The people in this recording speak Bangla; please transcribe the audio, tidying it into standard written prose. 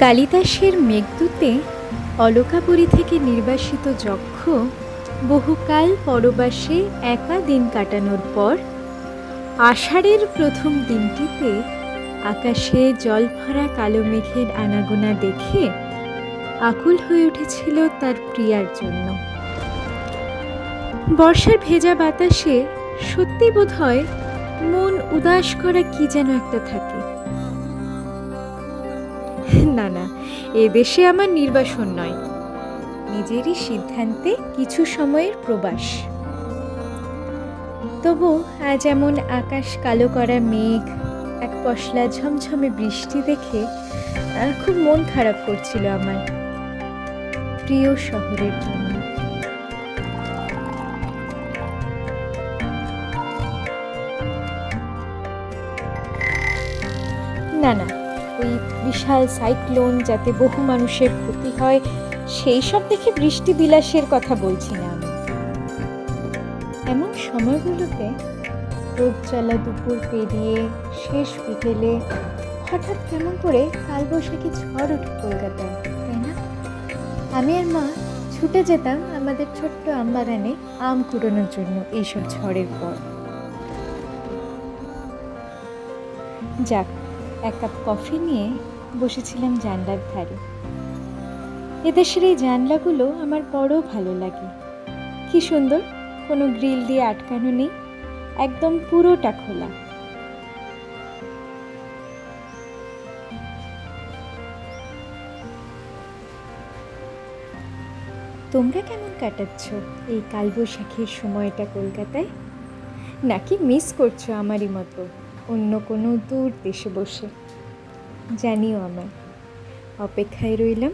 কালিদাসের মেঘদূতে অলকাপুরী থেকে নির্বাসিত যক্ষ বহুকাল পরবাসে একা দিন কাটানোর পর আষাঢ়ের প্রথম দিনটিতে আকাশে জলভরা কালো মেঘের আনাগোনা দেখে আকুল হয়ে উঠেছিল তার প্রিয়ার জন্য। বর্ষার ভেজা বাতাসে সত্যি বোধ হয় মন উদাস করা কি যেন একটা থাকে। না না, এদেশে আমার নির্বাসন নয়, নিজেরই সিদ্ধান্তে কিছু সময়ের প্রবাস। তবু আজ এমন আকাশ কালো করা মেঘ, এক পশলা ঝমঝমে বৃষ্টি দেখে খুব মন খারাপ করছিল আমার প্রিয় শহরের জন্য। না না, ওই বিশাল সাইক্লোন যাতে বহু মানুষের ক্ষতি হয় সেই সব দেখে বৃষ্টি বিলাসের কথা বলছি না আমি। এমন সময়গুলোতে রোদ জ্বালা দুপুর পেরিয়ে শেষ বিকেলে হঠাৎ কেমন করে কালবৈশাখী ঝড় ওঠে কলকাতায়, তাই না? আমি আর মা ছুটে যেতাম আমাদের ছোট্ট আমবাগানে আম কুড়োনোর জন্য এইসব ঝড়ের পর। যাক, এক কাপ কফি নিয়ে বসেছিলাম জানলার ধারে। এদেশের এই জানলাগুলো আমার বড় ভালো লাগে। কি সুন্দর, কোনো গ্রিল দিয়ে আটকানো নেই, একদম পুরোটা খোলা। তোমরা কেমন কাটাচ্ছ এই কালবৈশাখীর সময়টা কলকাতায়? নাকি মিস করছো আমারই মতো অন্য কোনো দূর দেশে বসে? জানিও আমায়, অপেক্ষায় রইলাম